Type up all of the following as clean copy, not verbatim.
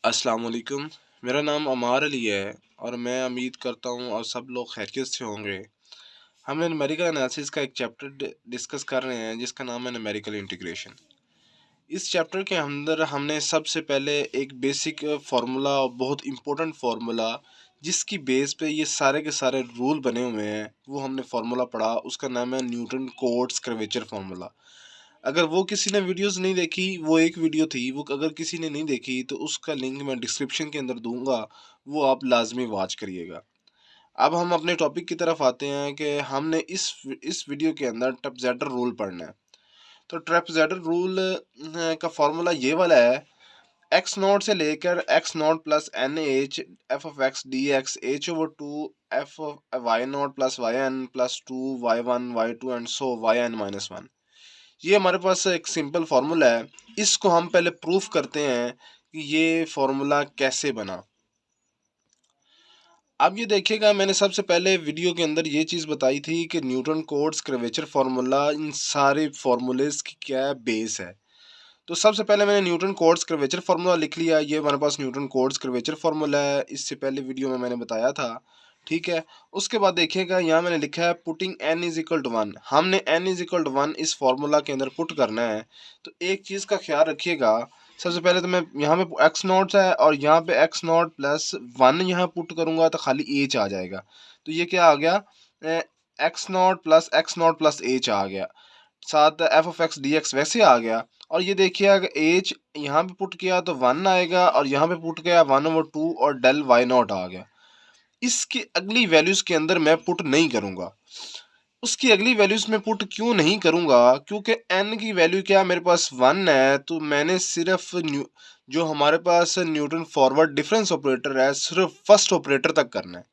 अस्सलाम वालेकुम। मेरा नाम अमार अली है और मैं उम्मीद करता हूँ और सब लोग खैरियत से होंगे। हम न्यूमेरिकल एनालिसिस का एक चैप्टर डिस्कस कर रहे हैं जिसका नाम है न्यूमेरिकल इंटीग्रेशन। इस चैप्टर के अंदर हमने सबसे पहले एक बेसिक फार्मूला और बहुत इम्पोर्टेंट फार्मूला जिसकी बेस पे ये सारे के सारे रूल बने हुए हैं वो हमने फार्मूला पढ़ा। उसका नाम है न्यूटन कोट्स कर्वेचर फार्मूला। अगर वो किसी ने वीडियोस नहीं देखी, वो एक वीडियो थी, वो अगर किसी ने नहीं देखी तो उसका लिंक मैं डिस्क्रिप्शन के अंदर दूंगा, वो आप लाजमी वॉच करिएगा। अब हम अपने टॉपिक की तरफ आते हैं कि हमने इस वीडियो के अंदर ट्रेपेज़ॉइडल रूल पढ़ना है। तो ट्रेपेज़ॉइडल रूल का फॉर्मूला ये वाला है, एक्स नॉट से लेकर X naught plus N H F of X D X H over two F of Y naught plus Y N plus two Y one Y two and so Y N minus one. ये हमारे पास एक simple formula है। इसको हम पहले proof करते हैं कि ये फार्मूला कैसे बना। अब ये देखिएगा, मैंने सबसे पहले वीडियो के अंदर ये चीज़ बताई थी कि न्यूटन कोट्स कर्वेचर फार्मूला इन सारे फार्मूलेस की क्या बेस है। तो सबसे पहले मैंने न्यूटन कोट्स कर्वेचर फार्मूला लिख लिया। ये हमारे पास न्यूटन कोट्स कर्वेचर फार्मूला है, इससे पहले वीडियो में मैंने बताया था। ठीक है। उसके बाद देखिएगा, यहाँ मैंने लिखा है putting n is equal to 1। हमने n इज इक्वल टू 1 इस फार्मूला के अंदर पुट करना है। तो एक चीज़ का ख्याल रखिएगा, सबसे पहले तो मैं यहाँ पे एक्स नॉट है और यहाँ पे एक्स नॉट प्लस 1 यहाँ पुट करूँगा तो खाली एच आ जाएगा। तो ये क्या आ गया, एक्स नॉट प्लस एच आ गया। साथ F of X D x वैसे आ गया। और ये देखिए, अगर एच यहाँ पे पुट किया तो 1 आएगा और यहाँ पे पुट किया 1/2 और डेल वाई नॉट आ गया। इसकी अगली वैल्यूज के अंदर मैं पुट नहीं करूंगा। उसकी अगली वैल्यूज में पुट क्यों नहीं करूंगा, क्योंकि n की वैल्यू क्या मेरे पास 1 है। तो मैंने सिर्फ जो हमारे पास न्यूटन फॉरवर्ड डिफरेंस ऑपरेटर है सिर्फ फर्स्ट ऑपरेटर तक करना है।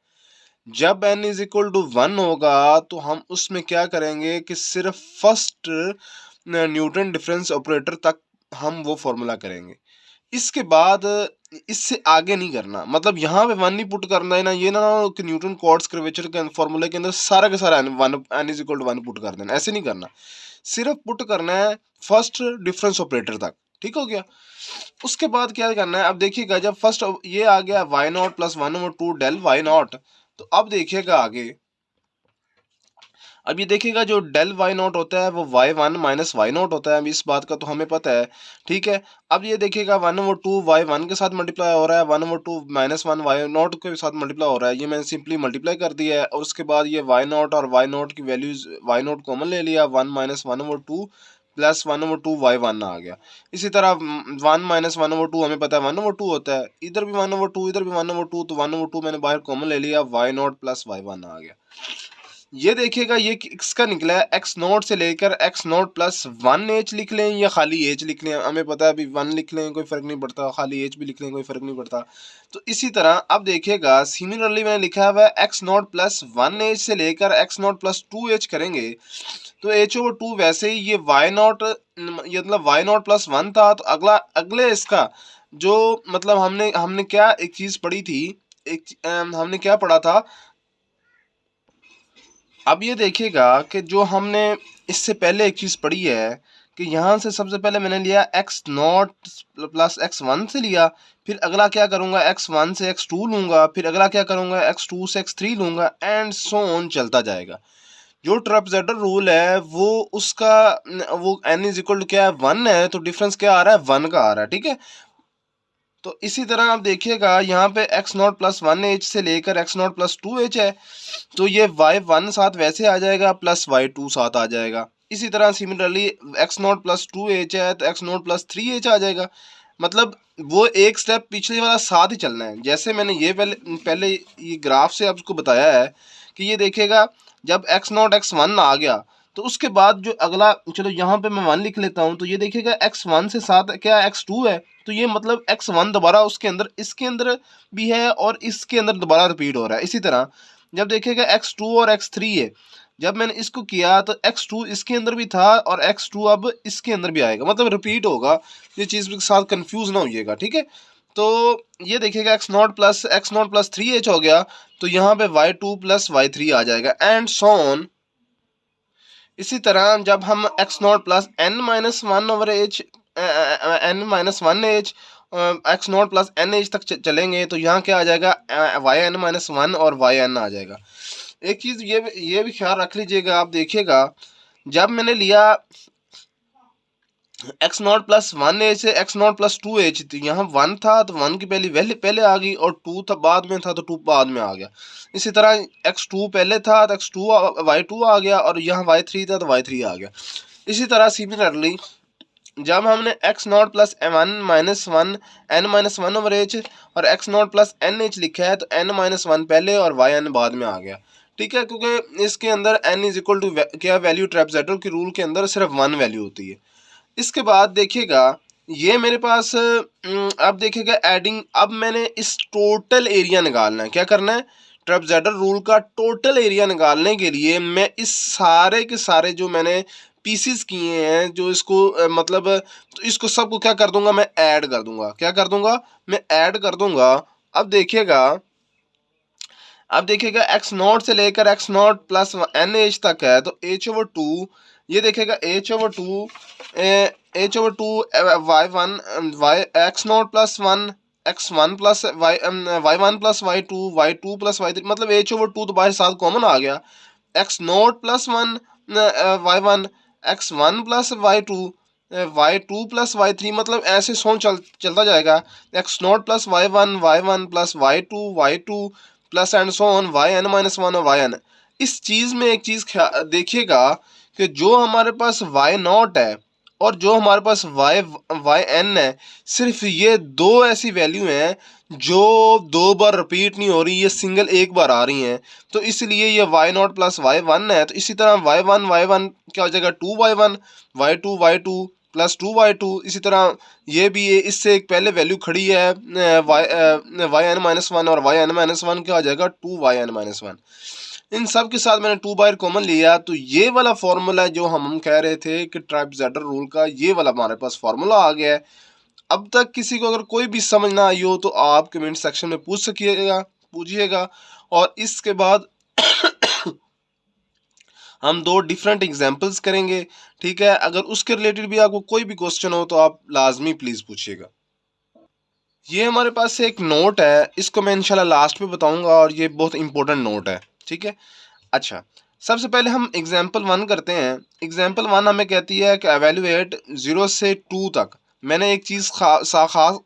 जब n इज इक्वल टू 1 होगा तो हम उसमें क्या करेंगे कि सिर्फ फर्स्ट न्यूटन डिफरेंस ऑपरेटर तक हम वो फॉर्मूला करेंगे। इसके बाद इससे आगे नहीं करना। मतलब यहाँ पे 1 नहीं पुट करना है ना, ये ना कि न्यूटन कॉट्स कर्वेचर के फॉर्मूले के अंदर सारा का सारा n is equal to 1 put कर देना, ऐसे नहीं करना। सिर्फ पुट करना है फर्स्ट डिफरेंस ऑपरेटर तक। ठीक हो गया। उसके बाद क्या करना है, अब देखिएगा, जब फर्स्ट ये आ गया Y naught plus 1/2 del Y naught, तो अब देखिएगा आगे। अब ये देखिएगा, जो डेल वाई नॉट होता है वो Y one minus Y naught होता है। अब इस बात का तो हमें पता है। ठीक है। अब ये देखिएगा 1/2 वाई वन के साथ मल्टीप्लाई हो रहा है, 1/2 माइनस वन वाई नॉट के साथ मल्टीप्लाई हो रहा है। ये मैंने सिंपली मल्टीप्लाई कर दिया है और उसके बाद ये वाई नॉट और वाई नॉट की वैल्यूज, वाई नॉट कॉमन ले लिया, 1 माइनस 1/2 प्लस 1/2 वाई वन आ गया। इसी तरह 1 माइनस 1/2 हमें पता है 1/2 होता है, इधर भी 1/2 इधर भी 1/2, तो 1/2 मैंने बाहर कॉमन ले लिया, Y naught plus Y one आ गया। ये देखिएगा, ये किसका निकला है, एक्स नॉट से लेकर एक्स नॉट प्लस 1 एच लिख लें या खाली एच लिख लें, हमें पता है अभी 1 लिख लें कोई फ़र्क नहीं पड़ता, खाली एच भी लिख लें कोई फ़र्क नहीं पड़ता। तो इसी तरह अब देखिएगा, सिमिलरली मैंने लिखा हुआ है एक्स नॉट प्लस 1 एच से लेकर एक्स नॉट प्लस 2 एच करेंगे तो h/2 वैसे ही ये वाई नॉट, ये मतलब वाई नॉट प्लस 1 था। तो अगले इसका जो मतलब हमने हमने क्या एक चीज़ पढ़ी थी, हमने क्या पढ़ा था। अब ये देखिएगा कि जो हमने इससे पहले एक चीज़ पढ़ी है कि यहाँ से सबसे पहले मैंने लिया X naught plus x one से लिया, फिर अगला क्या करूँगा एक्स वन से एक्स टू लूँगा, फिर अगला क्या करूँगा एक्स टू से एक्स थ्री लूँगा, एंड सो ऑन चलता जाएगा। जो ट्रेपेज़ॉइडल रूल है वो उसका वो n इज इक्वल टू क्या है 1 है, तो डिफरेंस क्या आ रहा है 1 का आ रहा है। ठीक है। तो इसी तरह आप देखिएगा, यहाँ पे एक्स नॉट प्लस 1 एच से लेकर एक्स नॉट प्लस 2 एच है, तो ये वाई वन साथ वैसे आ जाएगा प्लस वाई टू साथ आ जाएगा। इसी तरह similarly x naught plus 2 H है तो एक्स नॉट प्लस 3 एच आ जाएगा। मतलब वो एक स्टेप पिछले वाला साथ ही चलना है। जैसे मैंने ये पहले पहले ये ग्राफ से आपको बताया है कि ये देखिएगा, जब एक्स नॉट एक्स वन आ गया तो उसके बाद जो अगला, चलो यहाँ पे मैं 1 लिख लेता हूँ, तो ये देखिएगा एक्स वन से साथ क्या एक्स टू है, तो ये मतलब एक्स वन दोबारा उसके अंदर इसके अंदर भी है और इसके अंदर दोबारा रिपीट हो रहा है। इसी तरह जब देखिएगा एक्स टू और एक्स थ्री है, जब मैंने इसको किया तो एक्स टू इसके अंदर भी था और एक्स टू अब इसके अंदर भी आएगा, मतलब रिपीट होगा। ये चीज़ के साथ कंफ्यूज ना होइएगा। ठीक है। तो ये देखिएगा एक्स नॉट प्लस 3 एच हो गया, तो यहाँ पे Y two plus Y three आ जाएगा, एंड सो ऑन। इसी तरह जब हम X naught plus n minus one over H, n minus one H X naught plus N H तक चलेंगे तो यहाँ क्या आ जाएगा, वाई एन माइनस वन और वाई एन आ जाएगा। एक चीज़ ये भी ख्याल रख लीजिएगा, आप देखिएगा जब मैंने लिया X naught plus one H से X naught plus two H, तो यहाँ वन था तो वन की पहली वैल्यू पहले आ गई, और टू था बाद में था तो टू बाद में आ गया। इसी तरह एक्स टू पहले था तो एक्स टू वाई टू आ गया, और यहाँ वाई थ्री था तो वाई थ्री आ गया। इसी तरह सिमिलरली जब हमने X naught plus one minus one N minus one over H और X naught plus N H लिखा है तो एन माइनस वन पहले और वाई एन बाद में आ गया। ठीक है, क्योंकि इसके अंदर एन इज इक्वल टू क्या वैल्यू, ट्रेपजेडर के रूल के अंदर सिर्फ वन वैल्यू होती है। इसके बाद देखिएगा ये मेरे पास अब देखिएगा एडिंग, अब मैंने इस टोटल एरिया निकालना है। क्या करना है, ट्रेपजेडर रूल का टोटल एरिया निकालने के लिए मैं इस सारे के सारे जो मैंने पीसीस किए हैं जो इसको मतलब तो इसको सबको क्या कर दूंगा, मैं ऐड कर दूंगा। क्या कर दूंगा, मैं ऐड कर दूंगा। अब देखिएगा एक्स नॉट से लेकर X naught plus N H तक है तो एच ओवर टू, ये देखिएगा H over two Y one Y X naught plus one X one plus Y one plus Y two plus Y three, मतलब H over two तो बाहर साथ common आ गया। X naught plus one Y one X one plus Y two plus Y three, मतलब ऐसे चलता जाएगा। X naught plus Y one plus Y two plus and so on Y N minus one और Y N. इस चीज़ में एक चीज़ देखिएगा कि जो हमारे पास वाई नॉट है और जो हमारे पास वाई एन है, सिर्फ ये दो ऐसी वैल्यू हैं जो दो बार रिपीट नहीं हो रही, ये सिंगल एक बार आ रही हैं। तो इसलिए ये Y naught plus Y one है। तो इसी तरह वाई वन क्या हो जाएगा, two Y one Y two plus two Y two. इसी तरह ये भी है, इससे एक पहले वैल्यू खड़ी है वाई एन माइनस वन और वाई एन माइनस वन क्या हो जाएगा, two Y N minus one. इन सब के साथ मैंने टू बायर कॉमन लिया, तो ये वाला फॉर्मूला जो हम कह रहे थे कि ट्राइपजेडर रूल का, ये वाला हमारे पास फॉर्मूला आ गया है। अब तक किसी को अगर कोई भी समझ ना आई हो तो आप कमेंट सेक्शन में पूछिएगा। और इसके बाद हम दो डिफरेंट एग्जांपल्स करेंगे। ठीक है, अगर उसके रिलेटेड भी आपको कोई भी क्वेश्चन हो तो आप लाजमी प्लीज़ पूछिएगा। ये हमारे पास एक नोट है, इसको मैं इंशाल्लाह लास्ट में बताऊंगा, और ये बहुत इंपॉर्टेंट नोट है। ठीक है, अच्छा सबसे पहले हम एग्जाम्पल वन करते हैं। एग्जाम्पल वन हमें कहती है कि एवेल्यूएट 0 से 2 तक। मैंने एक चीज़ साफ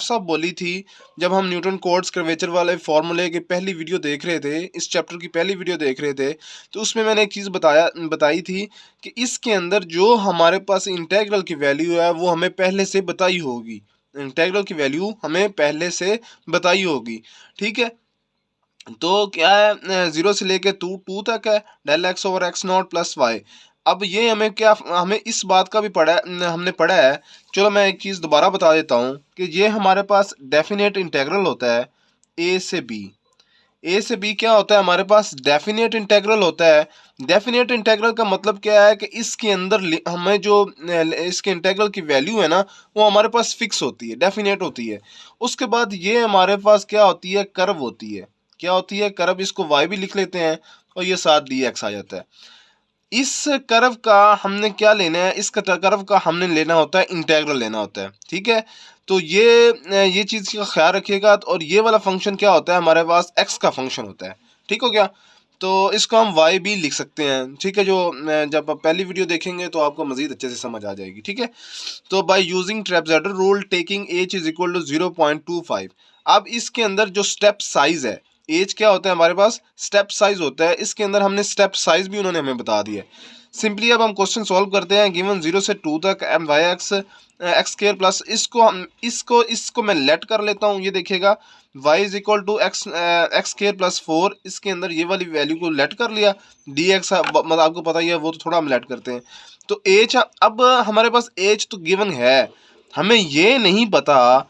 साफ बोली थी जब हम न्यूटन कोट्स कर्वेचर वाले फार्मूले की पहली वीडियो देख रहे थे, इस चैप्टर की पहली वीडियो देख रहे थे, तो उसमें मैंने एक चीज़ बताई थी कि इसके अंदर जो हमारे पास इंटेग्रल की वैल्यू है वो हमें पहले से बताई होगी। इंटेग्रल की वैल्यू हमें पहले से बताई होगी। ठीक है, तो क्या है, 0 से लेके टू तक है, del X over X naught plus Y. अब ये हमें इस बात का भी हमने पढ़ा है। चलो मैं एक चीज़ दोबारा बता देता हूँ कि ये हमारे पास डेफिनेट इंटेग्रल होता है ए से बी क्या होता है, हमारे पास डेफिनेट इंटेग्रल होता है। डेफिनेट इंटेग्रल का मतलब क्या है कि इसके अंदर हमें जो इसके इंटेग्रल की वैल्यू है ना, वो हमारे पास फिक्स होती है, डेफिनेट होती है। उसके बाद ये हमारे पास क्या होती है, कर्व होती है। क्या होती है, कर्व, इसको y भी लिख लेते हैं और ये साथ dx आ जाता है। इस कर्व का हमने क्या लेना है, इस कर्व का हमने लेना होता है इंटेग्रल लेना होता है। ठीक है, तो ये चीज़ का ख्याल रखिएगा। और ये वाला फंक्शन क्या होता है, हमारे पास x का फंक्शन होता है। ठीक हो गया, तो इसको हम y भी लिख सकते हैं। ठीक है, जो जब आप पहली वीडियो देखेंगे तो आपको मज़ीद अच्छे से समझ आ जाएगी। ठीक है, तो by using trapezoidal rule taking h is equal to 0.25। अब इसके अंदर जो स्टेप साइज है, एज क्या होता है हमारे पास, स्टेप साइज होता है। इसके अंदर हमने स्टेप साइज भी उन्होंने हमें बता दिया है। सिंपली अब हम क्वेश्चन सॉल्व करते हैं। गिवन 0 से 2 तक M Y X X square plus इसको मैं लेट कर लेता हूँ। ये देखिएगा y is equal to X square plus 4, इसके अंदर ये वाली वैल्यू को लेट कर लिया। dx मतलब आपको पता ही है, वो तो थोड़ा हम लेट करते हैं। तो एच, अब हमारे पास एच तो गिवन है, हमें ये नहीं पता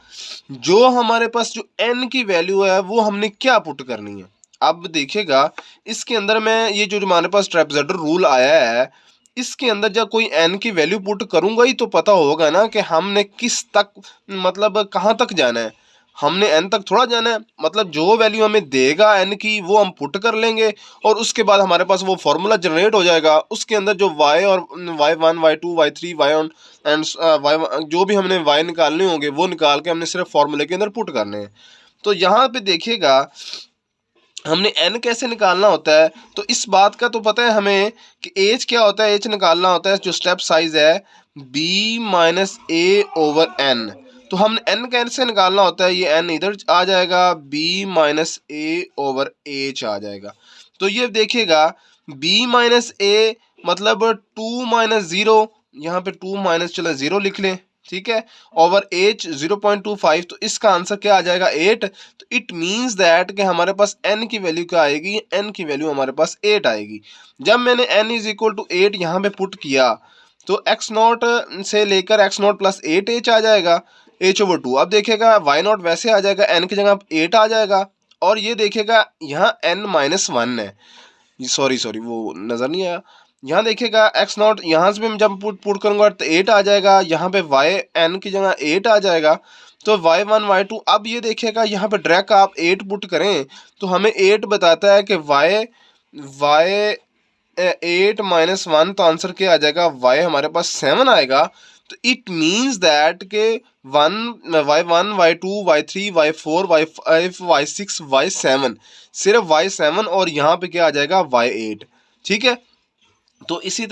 जो हमारे पास जो n की वैल्यू है वो हमने क्या पुट करनी है। अब देखिएगा इसके अंदर मैं ये जो हमारे पास ट्रेपजेडर रूल आया है, इसके अंदर जब कोई n की वैल्यू पुट करूंगा ही तो पता होगा ना कि हमने किस तक, मतलब कहाँ तक जाना है। हमने n तक थोड़ा जाना है, मतलब जो वैल्यू हमें देगा n की वो हम पुट कर लेंगे और उसके बाद हमारे पास वो फॉर्मूला जनरेट हो जाएगा। उसके अंदर जो y और y1 y2 y3 y1 and y जो भी हमने y निकालने होंगे वो निकाल के हमने सिर्फ फॉर्मूले के अंदर पुट करने हैं। तो यहाँ पे देखिएगा हमने n कैसे निकालना होता है, तो इस बात का तो पता है हमें कि एज क्या होता है। एज निकालना होता है जो स्टेप साइज है b minus A over n। तो हमने n कैसे निकालना होता है, ये n इधर आ जाएगा, b minus A over h आ जाएगा। तो ये देखिएगा b माइनस ए मतलब 2 माइनस 0, यहाँ पे 2 माइनस चलो 0 लिख लें, ठीक है, ओवर h 0.25। तो इसका आंसर क्या आ जाएगा 8। तो इट मीन्स दैट कि हमारे पास n की वैल्यू क्या आएगी, n की वैल्यू हमारे पास 8 आएगी। जब मैंने n इज इक्वल टू 8 यहाँ पे पुट किया तो x नॉट से लेकर x नॉट प्लस 8h आ जाएगा h ओवर 2। अब देखेगा y नॉट वैसे आ जाएगा, n की जगह 8 आ जाएगा और ये देखेगा यहाँ n माइनस 1 है, सॉरी वो नज़र नहीं आया। यहाँ देखिएगा एक्स नॉट यहाँ से भी जब पुट करूँगा तो 8 आ जाएगा, यहाँ पे वाई एन की जगह 8 आ जाएगा। तो y1 y2, अब ये देखिएगा यहाँ पे डायरेक्ट आप 8 पुट करें तो हमें 8 बताता है कि y 8 माइनस 1, तो आंसर क्या आ जाएगा y हमारे पास 7 आएगा। तो इट मीन्स दैट के y1 y2 y3 y4 y5 y6 y7, सिर्फ y7 और यहाँ पे क्या आ जाएगा y8, ठीक है। तो इसी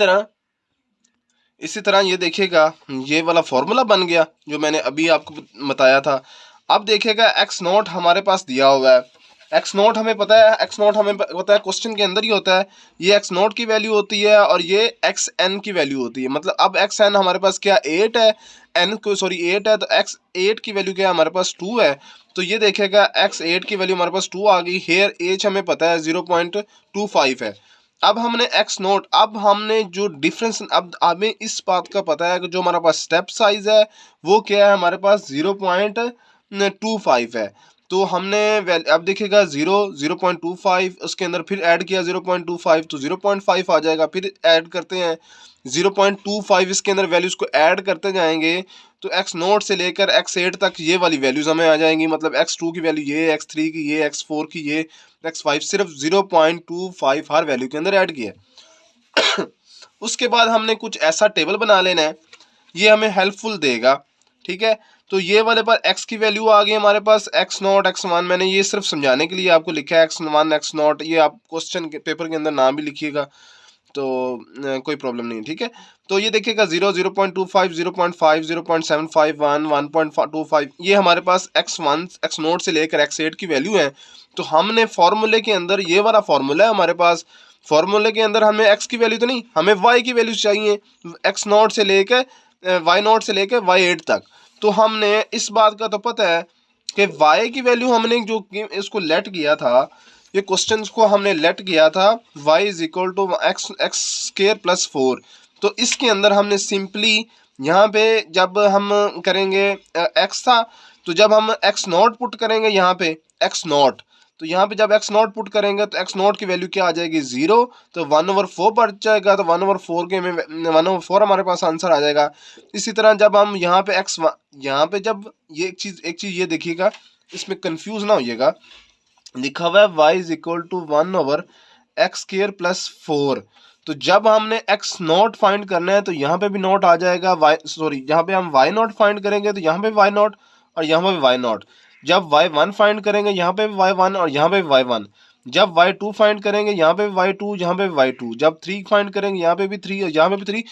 तरह ये देखिएगा ये वाला फॉर्मूला बन गया जो मैंने अभी आपको बताया था। अब देखिएगा एक्स नॉट हमारे पास दिया हुआ है, एक्स नॉट हमें पता है, एक्स नॉट हमें पता है क्वेश्चन के अंदर ही होता है। ये एक्स नॉट की वैल्यू होती है और ये एक्स एन की वैल्यू होती है। मतलब अब एक्स एन हमारे पास क्या 8 है, एन को सॉरी 8 है, तो एक्स 8 की वैल्यू क्या है हमारे पास 2 है। तो ये देखेगा एक्स 8 की वैल्यू हमारे पास 2 आ गई। हेयर एच हमें पता है 0.25 है। अब हमने एक्स नोट, अब हमने जो डिफरेंस, अब हमें इस बात का पता है कि जो हमारे पास स्टेप साइज है वो क्या है हमारे पास 0.25 है। तो हमने अब देखिएगा 0.25 उसके अंदर फिर ऐड किया 0.25 तो 0.5 आ जाएगा। फिर ऐड करते हैं 0.25, इसके अंदर वैल्यूज को ऐड करते जाएंगे तो एक्स नोट से लेकर एक्स 8 तक ये वाली वैल्यूज हमें आ जाएंगी। मतलब x2 की वैल्यू ये, x3 की ये, x4 की ये, x5, सिर्फ 0.25 हर वैल्यू के अंदर ऐड किया। उसके बाद हमने कुछ ऐसा टेबल बना लेना है, ये हमें हेल्पफुल देगा, ठीक है। तो ये वाले पर x की वैल्यू आ गई हमारे पास x नॉट x1, मैंने ये सिर्फ समझाने के लिए आपको लिखा है x1 x नॉट, ये आप क्वेश्चन के पेपर के अंदर नाम भी लिखिएगा तो कोई प्रॉब्लम नहीं, ठीक है। तो ये देखिएगा 0.25 0.5 0.751 1.25 ये हमारे पास x1 x नोट से लेकर x8 की वैल्यू है। तो हमने फॉर्मूले के अंदर, ये वाला फॉर्मूला है हमारे पास, फॉर्मूले के अंदर हमें x की वैल्यू तो नहीं, हमें y की वैल्यू चाहिए, x नोट से लेकर y नोट से लेकर y8 तक। तो हमने इस बात का तो पता है कि y की वैल्यू हमने जो इसको लेट किया था, ये क्वेश्चन को हमने लेट किया था y is equal to X square plus 4। तो इसके अंदर हमने सिंपली यहाँ पे जब हम करेंगे x था, तो जब हम x नॉट पुट करेंगे यहाँ पे x नॉट, तो यहाँ पे जब x नॉट पुट करेंगे तो x नॉट की वैल्यू क्या आ जाएगी 0, तो 1/4 बच जाएगा। तो 1/4 के में 1/4 हमारे पास आंसर आ जाएगा। इसी तरह जब हम यहाँ पे x, यहाँ पे जब ये एक चीज़ ये देखिएगा, इसमें कंफ्यूज ना होइएगा, लिखा हुआ है y is equal to 1/x² plus 4। तो जब हमने x नॉट फाइंड करना है तो यहाँ पे भी नॉट आ जाएगा, यहाँ पे हम y नॉट फाइंड करेंगे तो यहाँ पे y नॉट और यहाँ पे y नॉट। जब y1 फाइंड करेंगे यहाँ पे y1 और यहाँ पे y1। जब y2 फाइंड करेंगे यहाँ पे y2, यहाँ पे y2। जब 3 फाइंड करेंगे यहाँ पे भी 3 और यहाँ पे भी 3।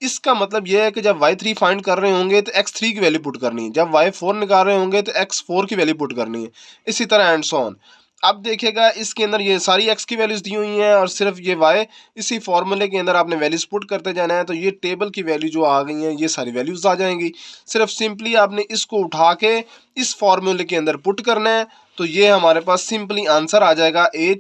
इसका मतलब यह है कि जब y3 फाइंड कर रहे होंगे तो x3 की वैल्यू पुट करनी है, जब y4 निकाल रहे होंगे तो x4 की वैल्यू पुट करनी है, इसी तरह एंड सो ऑन। अब देखिएगा इसके अंदर ये सारी x की वैल्यूज दी हुई हैं और सिर्फ ये y, इसी फॉर्मूले के अंदर आपने वैल्यूज पुट करते जाना है। तो ये टेबल की वैल्यू जो आ गई हैं ये सारी वैल्यूज आ जाएंगी। सिर्फ सिंपली आपने इसको उठा के इस फॉर्मूले के अंदर पुट करना है तो ये हमारे पास सिंपली आंसर आ जाएगा। ये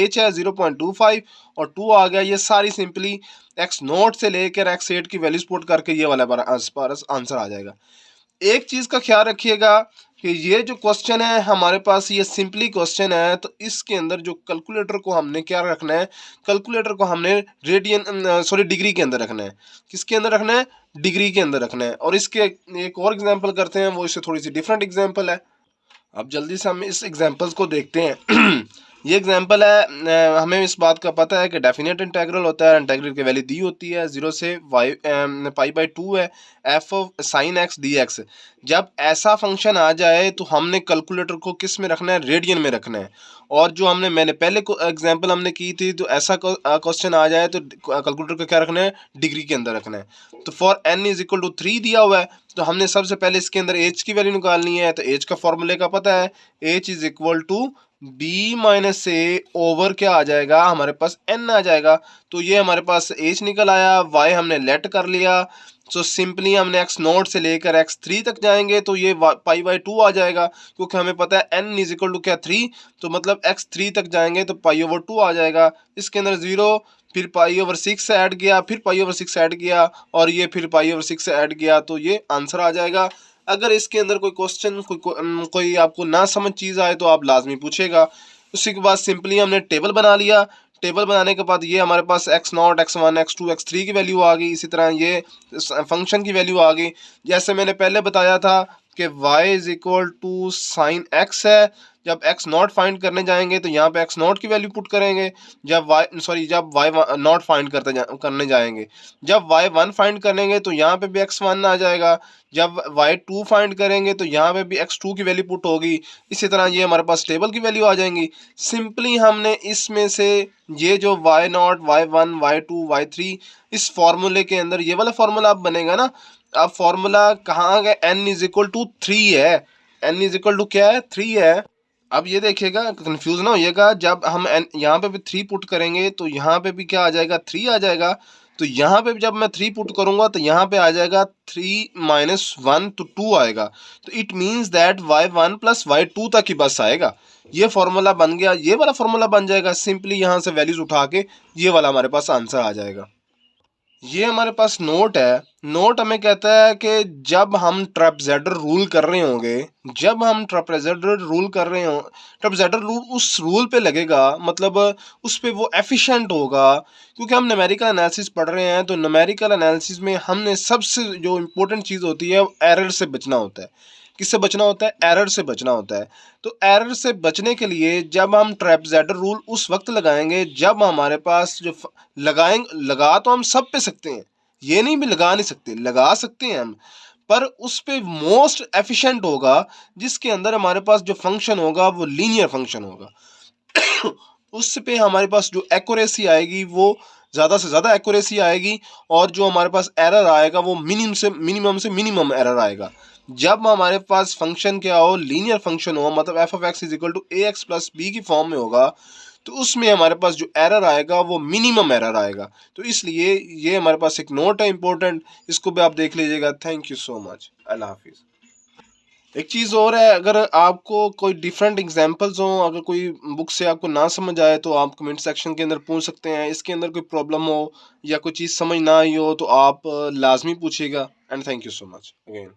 h है 0.25 और 2 आ गया। ये सारी सिंपली x नोट से लेकर x8 की वैल्यूज पुट करके ये वाला आंसर आ जाएगा। एक चीज़ का ख्याल रखिएगा कि ये जो क्वेश्चन है हमारे पास ये सिंपली क्वेश्चन है, तो इसके अंदर जो कैलकुलेटर को हमने क्या रखना है, कैलकुलेटर को हमने डिग्री के अंदर रखना है। किसके अंदर रखना है? डिग्री के अंदर रखना है। और इसके एक और एग्जांपल करते हैं, वो इससे थोड़ी सी डिफरेंट एग्जांपल है। अब जल्दी से हम इस एग्जांपल्स को देखते हैं। ये एग्जांपल है, हमें इस बात का पता है कि डेफिनेट इंटीग्रल होता है, इंटीग्रल की वैल्यू दी होती है 0 से पाई/2 है F of sine x D x. जब ऐसा फंक्शन आ जाए तो हमने कैलकुलेटर को किस में रखना है, रेडियन में रखना है। और जो मैंने पहले एग्जांपल हमने की थी, तो ऐसा क्वेश्चन आ जाए तो कैलकुलेटर को क्या रखना है, डिग्री के अंदर रखना है। तो for n is equal to 3 दिया हुआ है, तो हमने सबसे पहले इसके अंदर एच की वैल्यू निकालनी है। तो एच का फॉर्मूले का पता है, H is equal to B minus A over क्या आ जाएगा, हमारे पास n आ जाएगा। तो ये हमारे पास h निकल आया, y हमने लेट कर लिया। सो सिंपली हमने x0 से लेकर x3 तक जाएंगे तो ये पाई/2 आ जाएगा, क्योंकि हमें पता है n इज इक्वल टू क्या 3, तो मतलब x3 तक जाएंगे तो पाई/2 आ जाएगा। इसके अंदर 0, फिर पाई/6 ऐड किया, फिर पाई/6 ऐड किया, और ये फिर पाई/6 ऐड किया, तो ये आंसर आ जाएगा। अगर इसके अंदर कोई क्वेश्चन कोई आपको ना समझ चीज़ आए तो आप लाजमी पूछेगा। उसी के बाद सिंपली हमने टेबल बना लिया। टेबल बनाने के बाद ये हमारे पास x0, x1, x2, x3 की वैल्यू आ गई। इसी तरह ये फंक्शन की वैल्यू आ गई। जैसे मैंने पहले बताया था कि y is equal to sine x है। जब x0 फाइंड करने जाएंगे तो यहाँ पे x0 की वैल्यू पुट करेंगे। जब y नॉट फाइंड करने जाएंगे, जब y1 फाइंड करेंगे तो यहाँ पे भी x1 आ जाएगा। जब y2 फाइंड करेंगे तो यहाँ पे भी x2 की वैल्यू पुट होगी। इसी तरह ये हमारे पास टेबल की वैल्यू आ जाएंगी। सिंपली हमने इसमें से ये जो y0, y1, y2, y3 इस फॉर्मूले के अंदर ये वाला फॉर्मूला अब बनेगा ना। अब फॉर्मूला कहाँ आ गया, n इज इक्वल टू 3 है। n इज इक्वल टू क्या है, 3 है। अब ये देखिएगा, कंफ्यूज ना होइएगा, जब हम यहाँ पे भी 3 पुट करेंगे तो यहाँ पे भी क्या आ जाएगा, 3 आ जाएगा। तो यहाँ पे जब मैं 3 पुट करूंगा तो यहाँ पे आ जाएगा 3 माइनस 1, तो 2 आएगा। तो it means that y1 plus y2 तक ही बस आएगा। ये फॉर्मूला बन गया, ये वाला फॉर्मूला बन जाएगा। सिंपली यहाँ से वैल्यूज उठा के ये वाला हमारे पास आंसर आ जाएगा। ये हमारे पास नोट है। नोट हमें कहता है कि जब हम ट्रेपेजॉइडल रूल कर रहे होंगे, जब हम ट्रेपेजॉइडल रूल कर रहे हो, ट्रेपेजॉइडल रूल उस रूल पे लगेगा, मतलब उस पे वो एफिशिएंट होगा। क्योंकि हम न्यूमेरिकल एनालिसिस पढ़ रहे हैं, तो न्यूमेरिकल एनालिसिस में हमने सबसे जो इम्पोर्टेंट चीज़ होती है, एरर से बचना होता है। किससे बचना होता है, एरर से बचना होता है। तो एरर से बचने के लिए जब हम ट्रेपेजॉइडल रूल उस वक्त लगाएंगे जब हमारे पास जो लगा तो हम सब पे सकते हैं, ये नहीं भी लगा नहीं सकते, लगा सकते हैं हम, पर उस पे मोस्ट एफिशिएंट होगा जिसके अंदर हमारे पास जो फंक्शन होगा वो लीनियर फंक्शन होगा। उस पे हमारे पास जो एक्यूरेसी आएगी वो ज़्यादा से ज़्यादा एक्यूरेसी आएगी, और जो हमारे पास एरर आएगा वो मिनिमम से मिनिमम एरर आएगा। जब हमारे पास फंक्शन क्या हो, लीनियर फंक्शन हो, मतलब F of X is equal to A X plus B की फॉर्म में होगा, तो उसमें हमारे पास जो एरर आएगा वो मिनिमम एरर आएगा। तो इसलिए ये हमारे पास एक नोट है इंपॉर्टेंट, इसको भी आप देख लीजिएगा। थैंक यू सो मच, अल्लाह हाफिज़। एक चीज़ और है, अगर आपको कोई डिफरेंट एग्जांपल्स हो, अगर कोई बुक से आपको ना समझ आए तो आप कमेंट सेक्शन के अंदर पूछ सकते हैं। इसके अंदर कोई प्रॉब्लम हो या कोई चीज़ समझ ना आई हो तो आप लाजमी पूछिएगा। And thank you so much again.